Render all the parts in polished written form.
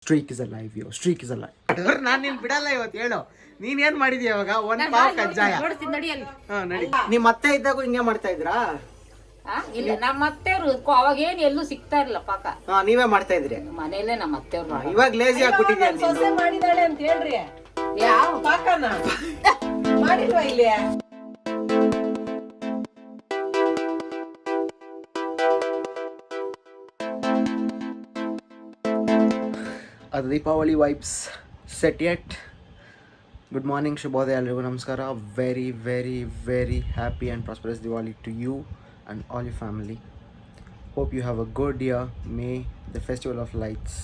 Streak is alive, yo. Streak is alive. ನಾನು ನಿನ್ ಬಿಡಲ್ಲ ಇವತ್ತು. ಹೇಳು ನೀನ್ ಏನ್ ಮಾಡಿದ್ಯಾ ಇವಾಗ? ಒಂದ್ ಪಾವ್ ಕಜ್ಜಾಯ. ನಿಮ್ ಮತ್ತೆ ಇದ್ದಾಗ ಹಿಂಗೆ ಮಾಡ್ತಾ ಇದ್ರಾ? ಇಲ್ಲ, ನಮ್ಮ ಅತ್ತೆಯವರು ಅವಾಗೇನು ಎಲ್ಲೂ ಸಿಗ್ತಾ ಇರಲಿಲ್ಲ ಪಾಕ. ನೀವೇ ಮಾಡ್ತಾ ಇದ್ರಿ ಮನೇಲೆ ನಮ್ಮ ಅತ್ತೆಯವ್ರು. ಇವಾಗ ಲೇಜಿ ಆಗ್ಬಿಟ್ಟಿದ್ಯಾ ನೀನು? ಸೊಸೆ ಮಾಡಿದಾಳೆ ಅಂತ ಹೇಳ್ರಿ. ಯಾವ ಪಾಕನ ಮಾಡಿಲ್ವಾ ಇಲ್ಲಿ? Are the Deepavali vibes set yet? Good morning, Shubhodaya, everyone. Namaskara. Very, very, very happy and prosperous Diwali to you and all your family. Hope you have a good year. May the festival of lights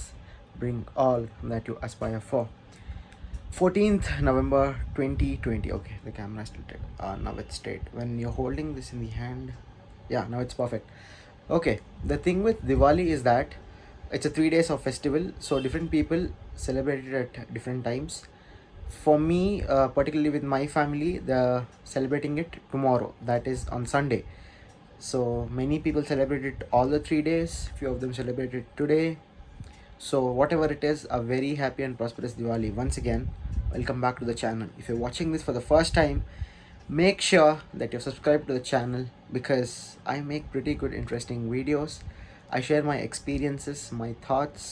bring all that you aspire for. 14th November 2020. Okay, the camera is tilted. Now it's straight. When you're holding this in the hand, yeah, now it's perfect. Okay, the thing with Diwali is that it's a 3 days of festival, so different people celebrate it at different times. For me, particularly with my family, they're celebrating it tomorrow, that is on Sunday. So many people celebrate it all the 3 days, few of them celebrate it today. So whatever it is, a very happy and prosperous Diwali. Once again, welcome back to the channel. If you're watching this for the first time, make sure that you're subscribed to the channel, because I make pretty good interesting videos. I share my experiences, my thoughts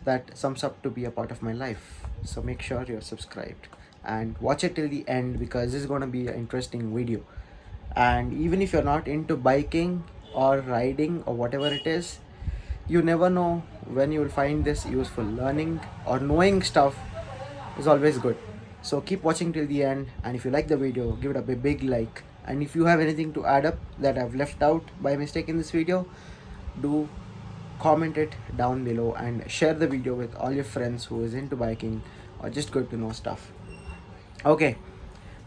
that sums up to be a part of my life. So make sure you're subscribed and watch it till the end, because this is going to be an interesting video. And even if you're not into biking or riding or whatever it is, you never know when you will find this useful. Learning or knowing stuff is always good. So keep watching till the end, and if you like the video, give it up a big like. And if you have anything to add up that I've left out by mistake in this video, do comment it down below and share the video with all your friends who is into biking or just good to know stuff. Okay,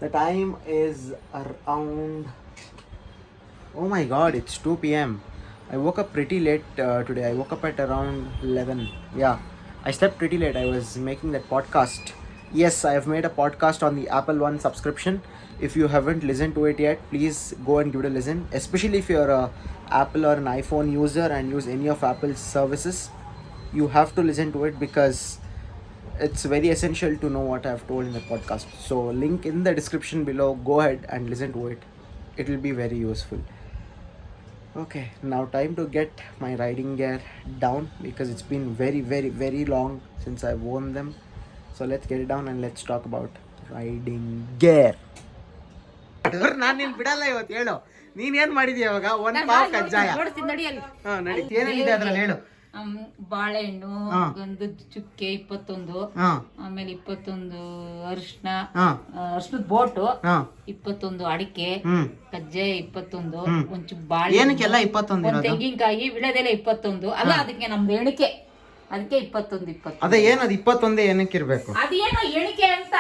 the time is around, oh my god, it's 2 p.m. I woke up pretty late today. I woke up at around 11. Yeah, I slept pretty late. I was making that podcast. Yes, I have made a podcast on the Apple One subscription. If you haven't listened to it yet, please go and give it a listen. Especially if you're a Apple or an iPhone user and use any of Apple's services, you have to listen to it, because it's very essential to know what I've told in the podcast. So link in the description below. Go ahead and listen to it. It will be very useful. Okay, now time to get my riding gear down, because it's been very, very, very long since I've worn them. So let's get it down and let's talk about riding gear. ನಾನು ನಿನ್ ಬಿಡಲ್ಲ ಇವತ್ತು. ಹೇಳು ನೀನ್ ಏನ್ ಮಾಡಿದ್ಯಾ ಇವಾಗ? ಒಂದ್ ಪಾವ್ ಕಜ್ಜಾಯ. ನಡಿ, ಏನೇನಿದೆ ಅದ್ರಲ್ಲಿ ಹೇಳು. ಬಾಳೆಹಣ್ಣು, ಒಂದು ಚುಕ್ಕೆ 21, ಆಮೇಲೆ 21 ಅರ್ಶಿನದ ಬೋಟು, 21 ಅಡಿಕೆ, ಕಜ್ಜಾಯ 21, ಒಂಚೂರು ಬಾಳೆ, ಏನಕ್ಕೆಲ್ಲ 21? ತೆಂಗಿನಕಾಯಿ, ವಿಳೆದೆಲೆ 21. ಅಲ್ಲ, ಅದಕ್ಕೆ ನಮ್ದು ಎಣಿಕೆ, ಅದಕ್ಕೆ 21. ಅದೇ ಏನದು 21 ಏನಕ್ಕೆ ಇರ್ಬೇಕು? ಅದೇನೋ ಎಣಿಕೆ ಅಂತ,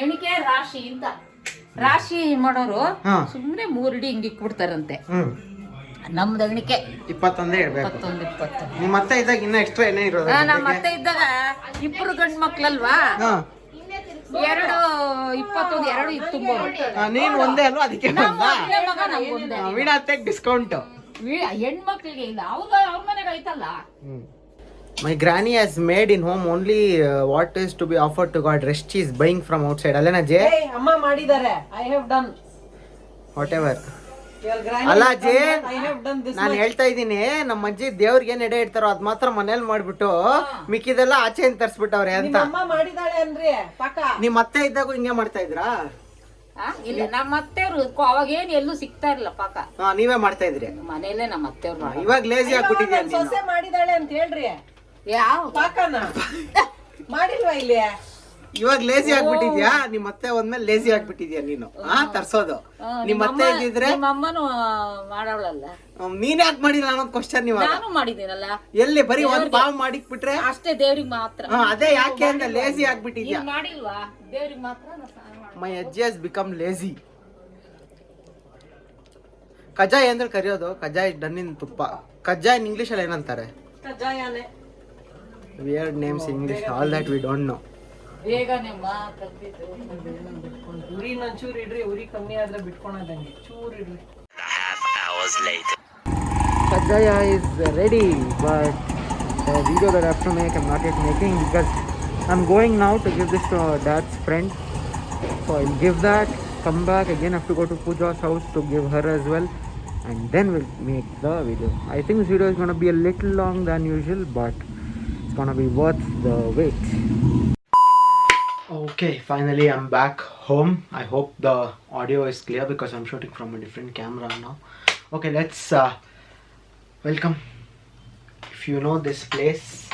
ಎಣಿಕೆ ರಾಶಿ ಅಂತ. ರಾಶಿ ಮಾಡೋರು ಸುಮ್ನೆ 3 ಇಡಿ ಹಿಂಗೆ ಇಕ್ಬಿಡ್ತಾರಂತೆ. ನಮ್ದು ಎಣಿಕೆ 21 ಇರ್ಬೇಕು. 21. ನಿಮ್ಮ ಮತ್ತೆ ಇದ್ದಾಗ ಇನ್ನ ಎಕ್ಸ್ಟ್ರಾ ಏನೇ ಇರೋದು? ನಮ್ಮ ಅತ್ತೆ ಇದ್ದಾಗ 2 ಗಂಡು ಮಕ್ಳಲ್ವಾ, 2 21, 2 ಇತ್ತು. ನೀನ್ ಒಂದೇ ಅಲ್ವಾ, ಅದಕ್ಕೆ ವೀಣಾತೆಗ್ ಡಿಸ್ಕೌಂಟ್. ಹೆಣ್ಮಕ್ಳಿಗೆ ಇಲ್ಲ, ಅವ್ರ ಮನೆಗೆ ಐತಲ್ಲ. My granny has made in home only what is to be offered to God. Rest she is buying from outside. Alena Jay? Hey, ಅಮ್ಮ ಮಾಡಿದ್ದಾರೆ. I have done. Whatever. Your granny. ಅಲ್ಲ ಜೇ, I have done this. ನಾನು ಹೇಳ್ತಾ ಇದ್ದೀನಿ, ನಮ್ಮ ಅಜ್ಜಿ ದೇವ್ರಿಗೆ ಏನ್ ಎಡೆ ಇಡ್ತಾರೋ ಅದ್ ಮಾತ್ರ ಮನೇಲಿ ಮಾಡ್ಬಿಟ್ಟು ಮಿಕ್ಕಿದೆಲ್ಲ ಆಚೆಯಿಂದ ತರ್ಸ್ಬಿಟ್ಟವ್ರೆ ಅಂತ. ಅಮ್ಮ ಮಾಡಿದಾಳೆ ಅನ್ರಿ ಪಾಕ. ನಿಮ್ ಮತ್ತೆ ಇದ್ದಾಗ ಹಿಂಗೆ ಮಾಡ್ತಾ ಇದ್ರಾ? ಇಲ್ಲ, ನಮ್ಮ ಅತ್ತೆಯವರು ಅವಾಗೇನು ಎಲ್ಲೂ ಸಿಗ್ತಾ ಇರಲಿಲ್ಲ ಪಾಕ. ನೀವೇ ಮಾಡ್ತಾ ಇದ್ರಿ ಮನೇಲೆ ನಮ್ಮ ಅತ್ತೆಯವ್ರು. ಇವಾಗ ಲೇಜಿ ಆಗ್ಬಿಟ್ಟಿದ್ಯಾ ನೀನು? ಸೊಸೆ ಮಾಡಿದಾಳೆ ಅಂತ ಹೇಳ್ರಿ. ಯಾವ ಪಾಕನ ಮಾಡಿಲ್ವಾ ಇಲ್ಲಿ? ಇವಾಗ ಲೇಜಿ ಆಗ್ಬಿಟ್ಟಿದ್ಯಾ? ನಿಮ್ ಮತ್ತೆ ಒಂದ್ಮೇಲೆ ಲೇಜಿ ಆಗ್ಬಿಟ್ಟಿದ್ಯಾ ನೀನು? ತರ್ಸೋದು ನಿಮ್ ಮತ್ತೆ ಇದ್ದಿದ್ರೆ. ನಿಮ್ಮ ಅಮ್ಮನು ಮಾಡವಳಲ್ಲ, ನೀನ್ ಯಾಕೆ ಮಾಡಿಲ್ಲ ಅನ್ನೋದು ಕ್ವಶನ್. ನೀವು ನಾನು ಮಾಡಿದ್ದೀನಲ್ಲ. ಎಲ್ಲಿ ಬರೀ ಒಂದ್ ಪಾವ್ ಮಾಡಿಕ್ಬಿಟ್ರೆ ಅಷ್ಟೇ, ದೇವ್ರಿಗೆ ಮಾತ್ರ. ಅದೇ ಯಾಕೆ ಅಂತ ಲೇಜಿ ಆಗ್ಬಿಟ್ಟಿದ್ಯಾ? ಮಾಡಿಲ್ವಾ? ದೇವ್ರಿಗೆ ಮಾತ್ರ. ಮೈ ಅಜ್ಜಿ ಹಸ್ ಬಿಕಮ್ ಲೇಜಿ. ಕಜ್ಜಾಯ ಅಂದ್ರೆ ಕರಿಯೋದು, ಕಜ್ಜಾಯ ಡನ್ನಿನ ತುಪ್ಪ. ಕಜ್ಜಾಯ ಇನ್ ಇಂಗ್ಲಿಷ್ ಅಲ್ಲಿ ಏನಂತಾರೆ? ಕಜ್ಜಾಯನೇ. Weird names in English, all that we don't know. ಬೇಗನೆ ಕಲ್ತಿದ್ದು. ಉರಿನ ಚೂರು ಇಡ್ರಿ, ಉರಿ ಕಮ್ಮಿ ಆದ್ರೆ ಬಿಟ್ಕೊಳದಂಗೆ ಚೂರು ಇಡ್ರಿ. Kajaya is ready, but The video that I have to make, I'm not yet making because I'm going now to give this to dad's friend. So I'll give that, come back again, have to go to Pooja's house to give her as well, and then we'll make the video. I think this video is gonna be a little long than usual, but it's gonna be worth the wait. Okay, finally I'm back home. I hope the audio is clear because I'm shooting from a different camera now. Okay, let's welcome. If you know this place,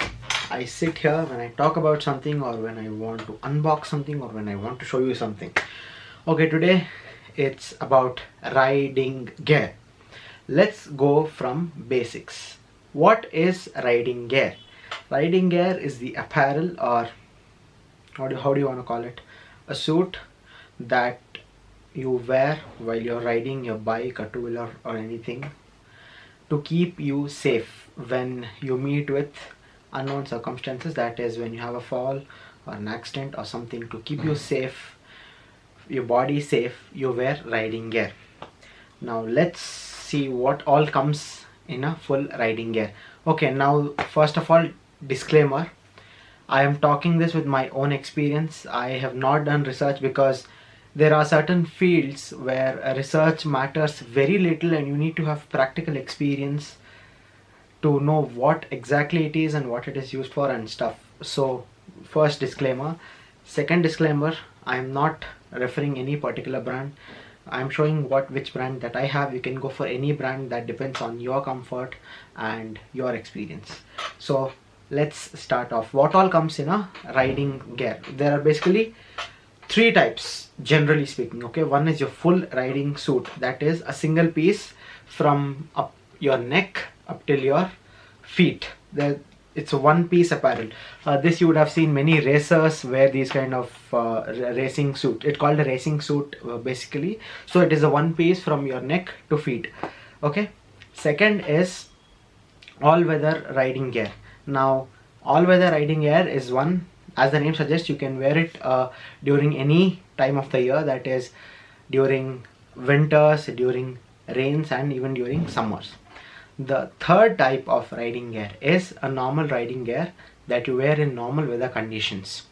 I sit here when I talk about something, or when I want to unbox something, or when I want to show you something. Okay, today it's about riding gear. Let's go from basics. What is riding gear? Riding gear is the apparel, or how do you want to call it? A suit that you wear while you're riding your bike, a two-wheeler, or anything, to keep you safe when you meet with unknown circumstances. That is, when you have a fall or an accident or something, to keep you safe, your body safe, you wear riding gear. Now let's see what all comes in a full riding gear. Okay, now first of all, disclaimer, I am talking this with my own experience. I have not done research because there are certain fields where research matters very little, and you need to have practical experience to know what exactly it is and what it is used for and stuff. So first disclaimer. Second disclaimer, I am not referring any particular brand. I am showing which brand that I have. You can go for any brand, that depends on your comfort and your experience. So let's start off. What all comes in a riding gear? There are basically three types, generally speaking. Okay, one is your full riding suit. That is a single piece from up your neck up till your feet. It's a one piece apparel. This you would have seen many racers wear these kind of racing suit. It's called a racing suit basically. So it is a one piece from your neck to feet. Okay. Second is all weather riding gear. Now all weather riding gear is one, as the name suggests, you can wear it during any time of the year. That is, during winters, during rains, and even during summers. The third type of riding gear is a normal riding gear that you wear in normal weather conditions.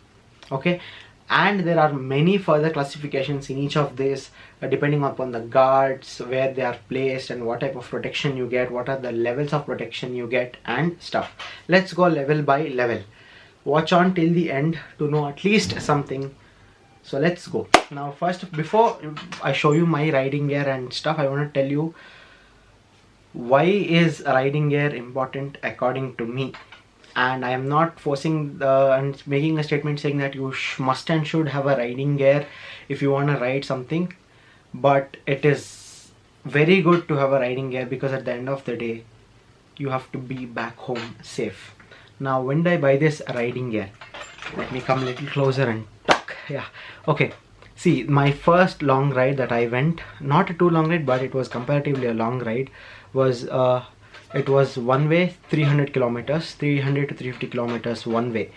Okay, and there are many further classifications in each of these depending upon the guards, where they are placed, and what type of protection you get, what are the levels of protection you get, and stuff. Let's go level by level. Watch on till the end to know at least something. So let's go. Now first, before I show you my riding gear and stuff, I want to tell you why is riding gear important according to me. And I am not forcing and making a statement saying that you must and should have a riding gear if you want to ride something, but it is very good to have a riding gear because at the end of the day you have to be back home safe. Now when did I buy this riding gear? Let me come a little closer and talk. Yeah, okay. See, my first long ride that I went, not a too long ride, but it was comparatively a long ride, was it was one way, 300 kilometers, 300 to 350 kilometers one way.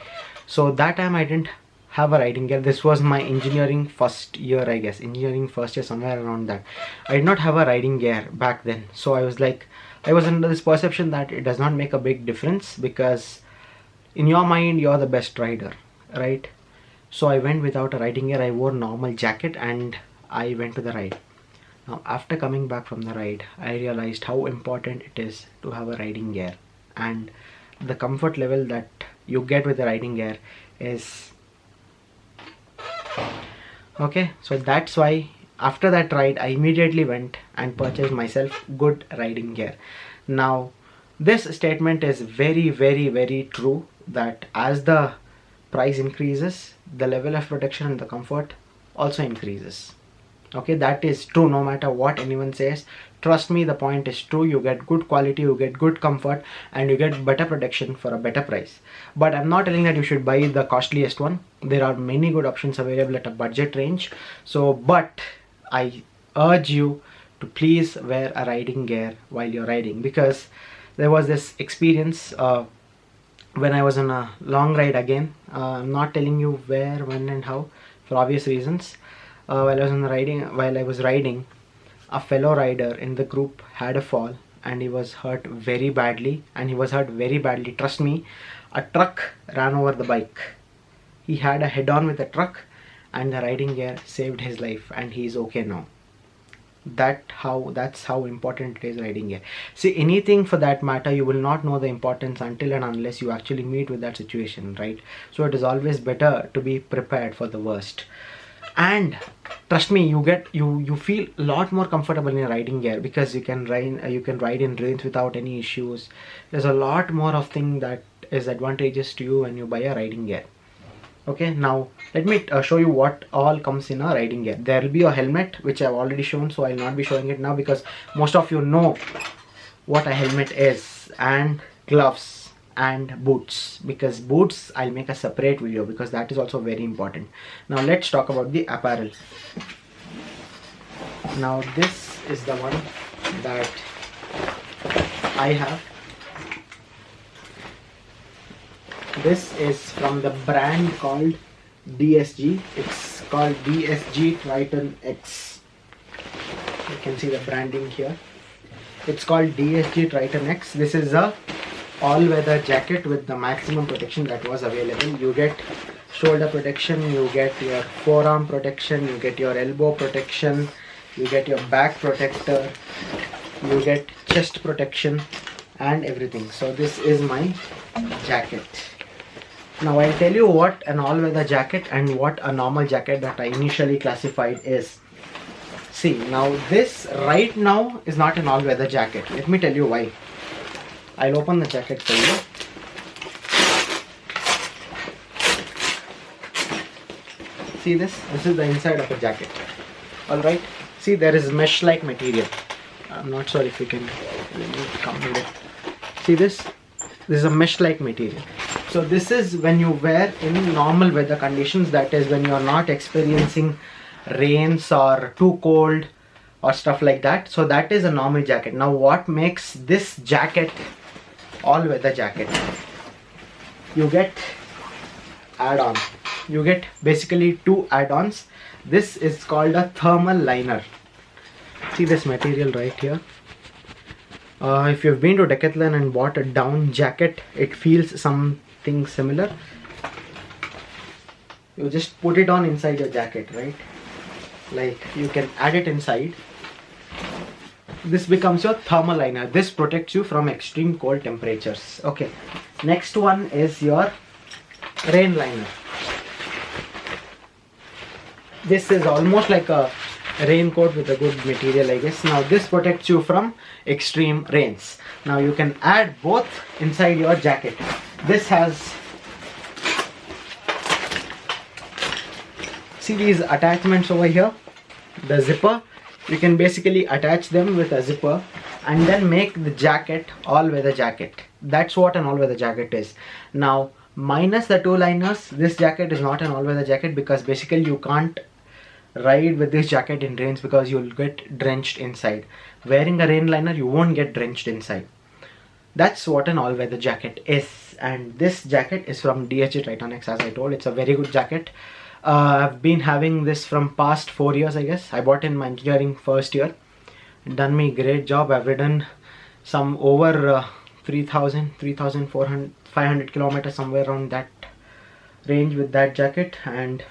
So that time I didn't have a riding gear. This was my engineering first year, I guess, engineering first year, somewhere around that. I did not have a riding gear back then. So I was under this perception that it does not make a big difference because in your mind you're the best rider, right? So I went without a riding gear. I wore normal jacket and I went to the ride. Now after coming back from the ride, I realized how important it is to have a riding gear, and the comfort level that you get with the riding gear is okay. So that's why after that ride I immediately went and purchased myself good riding gear. Now this statement is very, very, very true, that as the price increases, the level of protection and the comfort also increases. Okay, that is true no matter what anyone says. Trust me, the point is true. You get good quality, you get good comfort, and you get better protection for a better price. But I'm not telling that you should buy the costliest one. There are many good options available at a budget range. So, but I urge you to please wear a riding gear while you're riding, because there was this experience when I was on a long ride again. I'm not telling you where, when, and how for obvious reasons. While I was riding, a fellow rider in the group had a fall, and he was hurt very badly, trust me. A truck ran over the bike. He had a head-on with a truck, and the riding gear saved his life, and he's okay now. That's how important it is, riding gear. See, anything for that matter, you will not know the importance until and unless you actually meet with that situation, right? So it is always better to be prepared for the worst. And trust me, you feel a lot more comfortable in your riding gear, because you can ride in rains without any issues. There's a lot more of thing that is advantageous to you when you buy a riding gear. Okay, now let me show you what all comes in a riding gear. There will be a helmet, which I've already shown, so I'll not be showing it now because most of you know what a helmet is, and gloves and boots, because boots I'll make a separate video because that is also very important. Now let's talk about the apparel. Now this is the one that I have. This is from the brand called DSG. It's called DSG Triton X. You can see the branding here. It's called DSG Triton X. This is a all-weather jacket with the maximum protection that was available. You get shoulder protection, you get your forearm protection, you get your elbow protection, you get your back protector, you get chest protection and everything. So this is my jacket. Now I'll tell you what an all-weather jacket and what a normal jacket that I initially classified is. See, now this right now is not an all-weather jacket. Let me tell you why. I'll open the jacket for you. See this? This is the inside of a jacket. Alright. See, there is mesh-like material. I'm not sure if you can come with it. See this? This is a mesh-like material. So this is when you wear in normal weather conditions, that is when you are not experiencing rains or too cold or stuff like that. So that is a normal jacket. Now what makes this jacket all-weather jacket? You get add-on. You get basically two add-ons. This is called a thermal liner. See this material right here. If you've been to Decathlon and bought a down jacket, it feels something similar. You just put it on inside your jacket, right? Like you can add it inside. This becomes your thermal liner. This protects you from extreme cold temperatures. Okay, next one is your rain liner. This is almost like a raincoat with a good material, I guess. Now this protects you from extreme rains. Now you can add both inside your jacket. This has, see these attachments over here, the zipper. You can basically attach them with a zipper and then make the jacket all-weather jacket. That's what an all-weather jacket is. Now minus the two liners, this jacket is not an all-weather jacket because basically you can't ride with this jacket in rains because you'll get drenched inside. Wearing a rain liner, you won't get drenched inside. That's what an all-weather jacket is. And this jacket is from DSG Triton X, as I told. It's a very good jacket. I've been having this from past 4 years, I guess. I bought in my engineering first year. Done me great job. I've ridden some over 3,400, 500 kilometers, somewhere around that range with that jacket. And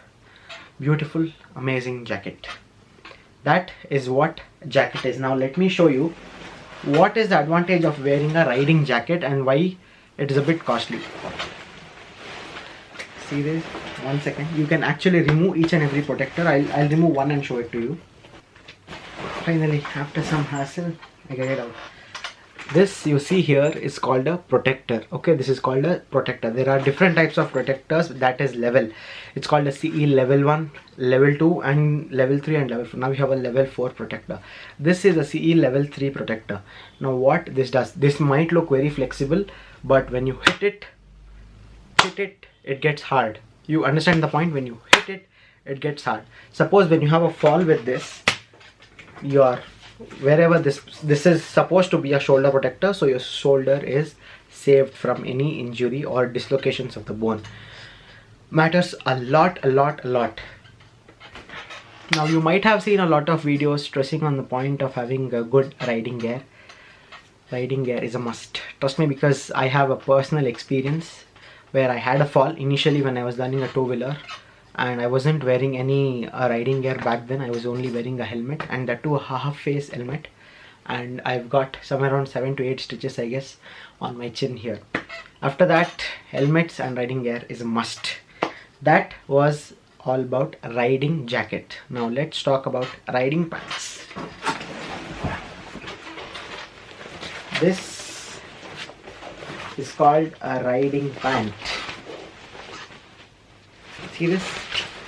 beautiful, amazing jacket. That is what jacket is. Now let me show you what is the advantage of wearing a riding jacket and why it is a bit costly. See this? 1 second. You can actually remove each and every protector. I'll remove one and show it to you. Finally, after some hassle, I get it out. This you see here is called a protector. Okay, this is called a protector. There are different types of protectors. That is level. It's called a CE level 1, level 2 and level 3 and level 4. Now we have a level 4 protector. This is a CE level 3 protector. Now what this does, this might look very flexible, but when you hit it, it gets hard. You understand the point? When you hit it gets hard. Suppose when you have a fall with this, wherever this is supposed to be a shoulder protector, so your shoulder is saved from any injury or dislocations of the bone. Matters a lot. Now you might have seen a lot of videos stressing on the point of having a good riding gear. riding gear is a must. Trust me, because I have a personal experience where I had a fall initially when I was learning a two-wheeler, and I wasn't wearing any riding gear back then. I was only wearing a helmet, and that too a half-face helmet, and I've got somewhere around 7 to 8 stitches, I guess, on my chin here. After that, helmets and riding gear is a must. That was all about riding jacket. Now let's talk about riding pants. This is called a riding pant. See this?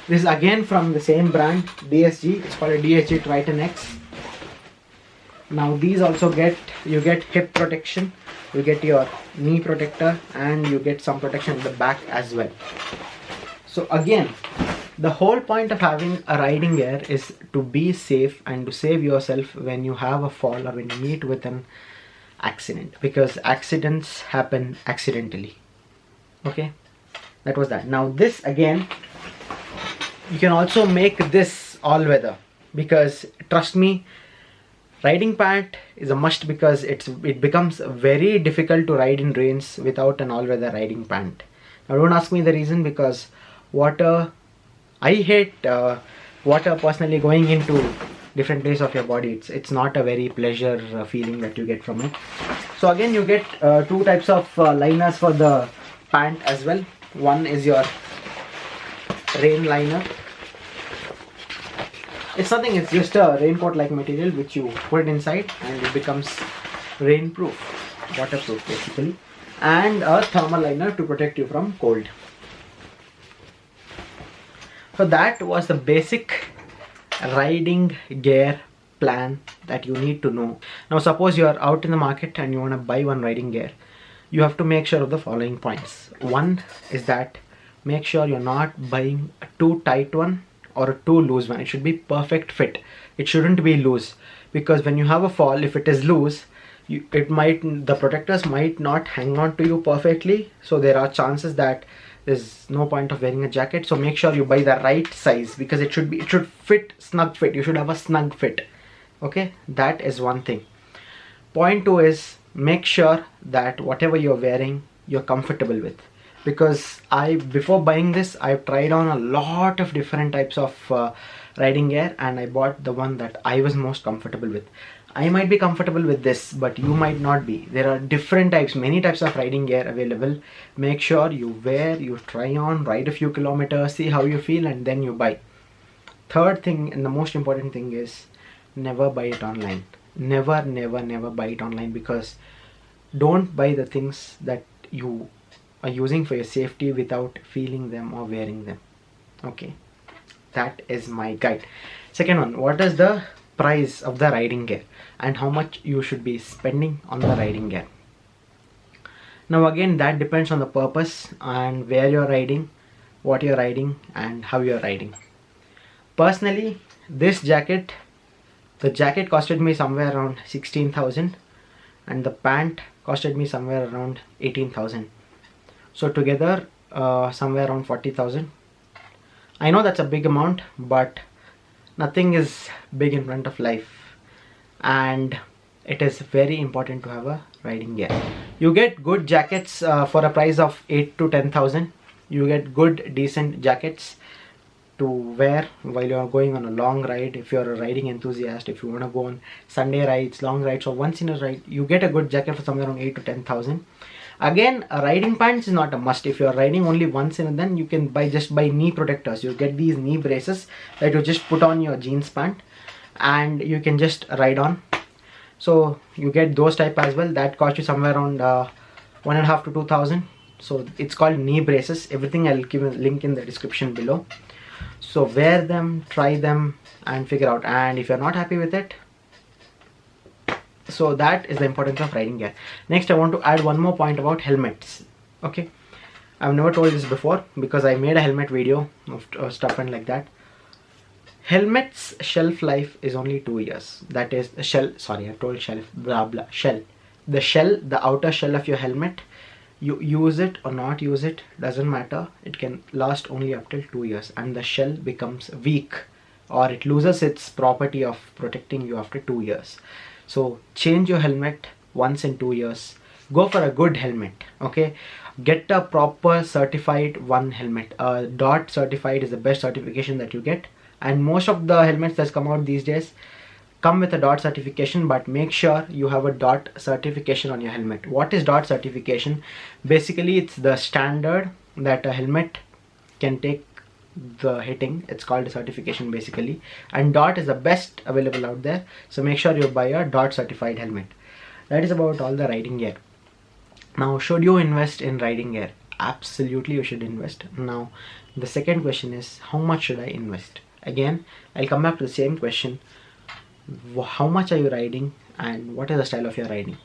This is again from the same brand, DSG. It's called a DSG Triton X. Now these also you get hip protection, you get your knee protector, and you get some protection in the back as well. So again, the whole point of having a riding gear is to be safe and to save yourself when you have a fall or when you meet with an accident, because accidents happen accidentally. Okay, that was that. Now this again, you can also make this all-weather, because trust me, riding pant is a must, because it becomes very difficult to ride in rains without an all-weather riding pant. Now don't ask me the reason, because I hate water personally going into different places of your body. It's not a very pleasure feeling that you get from it. So again, you get two types of liners for the pant as well. One is your rain liner. It's nothing, it's just a raincoat like material which you put it inside and it becomes rainproof, waterproof basically, and a thermal liner to protect you from cold. So that was the basic riding gear plan that you need to know. Now suppose you are out in the market and you want to buy one riding gear, you have to make sure of the following points. One is that make sure you're not buying a too tight one or a too loose one. It should be perfect fit. It shouldn't be loose, because when you have a fall, if it is loose, the protectors might not hang on to you perfectly, so there are chances that there's no point of wearing a jacket. So make sure you buy the right size, because it should fit, snug fit. You should have a snug fit. Okay, that is one thing. Point two is make sure that whatever you're wearing, you're comfortable with, because before buying this, I've tried on a lot of different types of riding gear, and I bought the one that I was most comfortable with. I might be comfortable with this, but you might not be. There are different types, many types of riding gear available. Make sure you wear, you try on, ride a few kilometers, see how you feel, and then you buy. Third thing, and the most important thing, is never buy it online. Never, never, never buy it online, because don't buy the things that you are using for your safety without feeling them or wearing them. Okay, that is my guide. Second one, what is the price of the riding gear and how much you should be spending on the riding gear? Now again, that depends on the purpose and where you're riding, what you're riding, and how you're riding. Personally, this jacket, the jacket costed me somewhere around 16,000 and the pant costed me somewhere around 18,000. So together somewhere around 40,000. I know that's a big amount, but nothing is big in front of life, and it is very important to have a riding gear. You get good jackets for a price of 8 to 10,000. You get good decent jackets to wear while you are going on a long ride. If you're a riding enthusiast, if you want to go on Sunday rides, long rides, or once in a ride, you get a good jacket for somewhere around 8 to 10,000. Again, a riding pants is not a must. If you're riding only once in a then, you can just buy knee protectors. You get these knee braces that you just put on your jeans pant and you can just ride on. So you get those type as well. That cost you somewhere around 1.5 to 2,000. So it's called knee braces. Everything I'll give a link in the description below. So wear them, try them, and figure out. And if you're not happy with it, so that is the importance of riding gear. Next, I want to add one more point about helmets. Okay, I've never told this before because I made a helmet video of stuff and like that. Helmets shelf life is only 2 years. That is the shell. Sorry, I told shelf. Blah blah. Shell. The shell, the outer shell of your helmet. You use it or not use it, doesn't matter. It can last only up till 2 years, and the shell becomes weak, or it loses its property of protecting you after 2 years. So change your helmet once in 2 years. Go for a good helmet. Okay, get a proper certified one helmet. Dot certified is the best certification that you get, and most of the helmets that's come out these days come with a dot certification, but make sure you have a dot certification on your helmet. What is dot certification? Basically, it's the standard that a helmet can take the hitting. It's called a certification basically, and dot is the best available out there, so make sure you buy a dot certified helmet. That is about all the riding gear. Now, should you invest in riding gear? Absolutely, you should invest. Now, the second question is, how much should I invest? Again, I'll come back to the same question. How much are you riding and what is the style of your riding?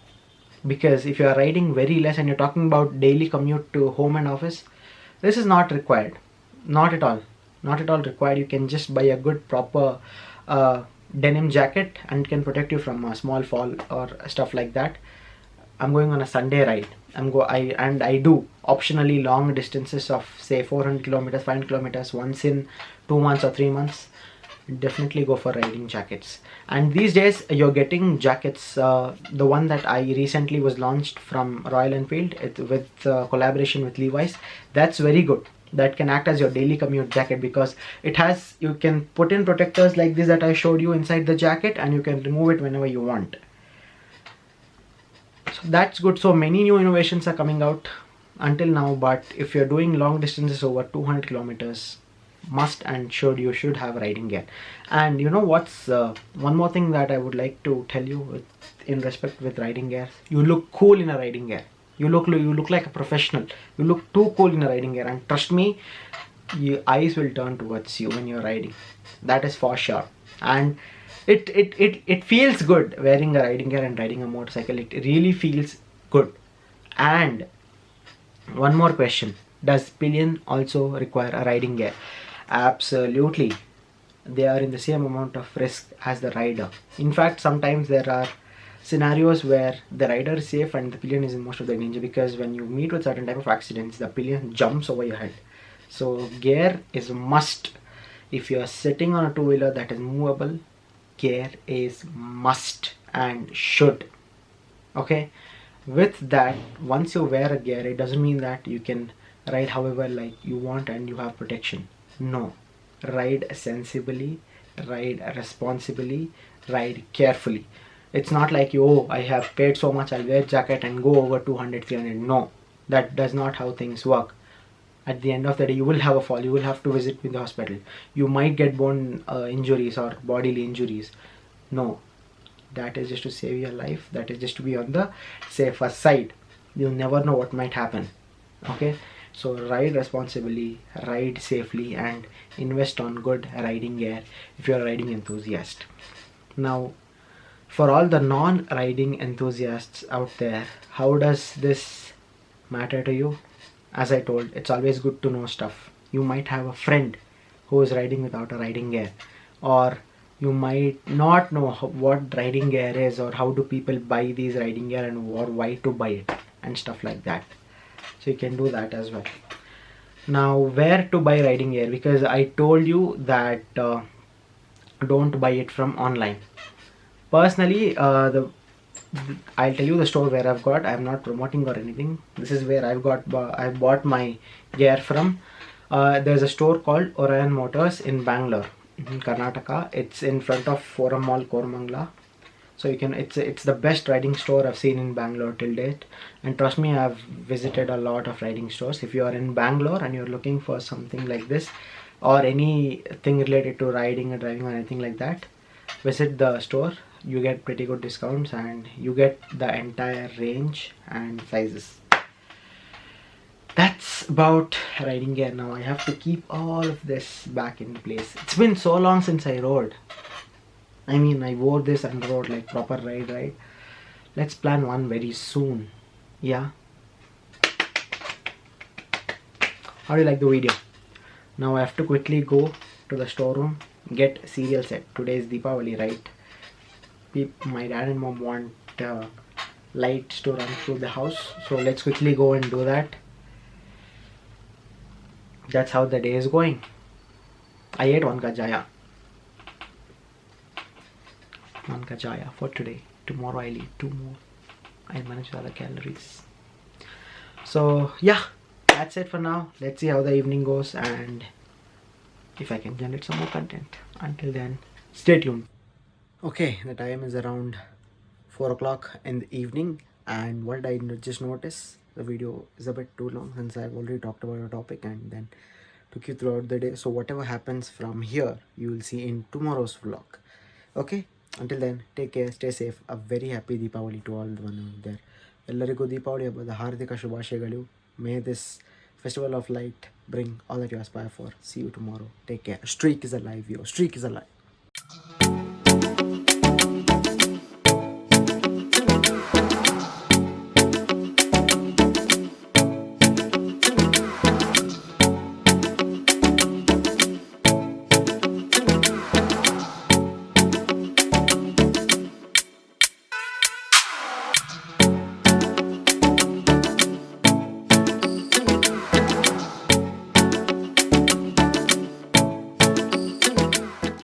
Because if you are riding very less and you're talking about daily commute to home and office, this is not required. Not at all. Not at all required. You can just buy a good proper denim jacket and it can protect you from a small fall or stuff like that. I'm going on a Sunday ride. I do optionally long distances of say 400 kilometers, 500 kilometers once in 2 months or 3 months. Definitely go for riding jackets. And these days you're getting jackets. The one that I recently was launched from Royal Enfield, with collaboration with Levi's. That's very good. That can act as your daily commute jacket because you can put in protectors like this that I showed you inside the jacket, and you can remove it whenever you want. So that's good. So many new innovations are coming out until now, but if you're doing long distances over 200 kilometers, you should have riding gear. And you know what's one more thing that I would like to tell you in respect with riding gear? You look cool in a riding gear. You look like a professional. You look too cool in a riding gear, and trust me, your eyes will turn towards you when you're riding. That is for sure. And it feels good wearing a riding gear and riding a motorcycle. It really feels good. And one more question: does pillion also require a riding gear? Absolutely. They are in the same amount of risk as the rider. In fact, sometimes there are scenarios where the rider is safe and the pillion is in most of the danger, because when you meet with certain type of accidents, the pillion jumps over your head. So gear is a must. If you are sitting on a two-wheeler that is movable, gear is must and should. Okay, with that, once you wear a gear, it doesn't mean that you can ride however like you want and you have protection. No, ride sensibly, ride responsibly, ride carefully. It's not like I have paid so much, I'll wear jacket and go over 200, 300. No, that does not how things work. At the end of the day, you will have a fall, you will have to visit with the hospital, you might get bone injuries or bodily injuries. No, that is just to save your life, that is just to be on the safer side. You never know what might happen. Okay, so ride responsibly, ride safely, and invest on good riding gear if you are a riding enthusiast. Now, for all the non-riding enthusiasts out there, how does this matter to you? As I told, it's always good to know stuff. You might have a friend who is riding without a riding gear, or you might not know what riding gear is, or how do people buy these riding gear, and or why to buy it and stuff like that. So you can do that as well. Now, where to buy riding gear? Because I told you that don't buy it from online. Personally, I'll tell you the store where I've got. I'm not promoting or anything. This is where I've bought my gear from. There's a store called Orion Motors in Bangalore, in Karnataka. It's in front of Forum Mall, Koramangala. So it's the best riding store I've seen in Bangalore till date. And trust me, I've visited a lot of riding stores. If you are in Bangalore and you're looking for something like this, or anything related to riding or driving or anything like that, visit the store. You get pretty good discounts and you get the entire range and sizes. That's about riding gear. Now I have to keep all of this back in place. It's been so long since I rode. I mean, I wore this and rode like proper ride, right? Let's plan one very soon. Yeah. How do you like the video? Now I have to quickly go to the storeroom, get cereal set. Today is Deepavali, right? My dad and mom want lights to run through the house, so let's quickly go and do that. That's how the day is going. I ate one kajaya for today. Tomorrow I'll eat 2 more. I manage other calories. So yeah, that's it for now. Let's see how the evening goes and if I can generate some more content. Until then, stay tuned. Okay, the time is around 4 o'clock in the evening, and what I just noticed, the video is a bit too long since I've already talked about a topic and then took you throughout the day. So whatever happens from here, you will see in tomorrow's vlog. Okay, until then, take care, stay safe. A very happy Deepavali to all the one out there. ಎಲ್ಲರಿಗೂ ದೀಪಾವಳಿ ಹಬ್ಬದ ಹಾರ್ದಿಕ ಶುಭಾಶಯಗಳು. May this festival of light bring all that you aspire for. See you tomorrow. Take care. Streak is alive, yo. Streak is alive.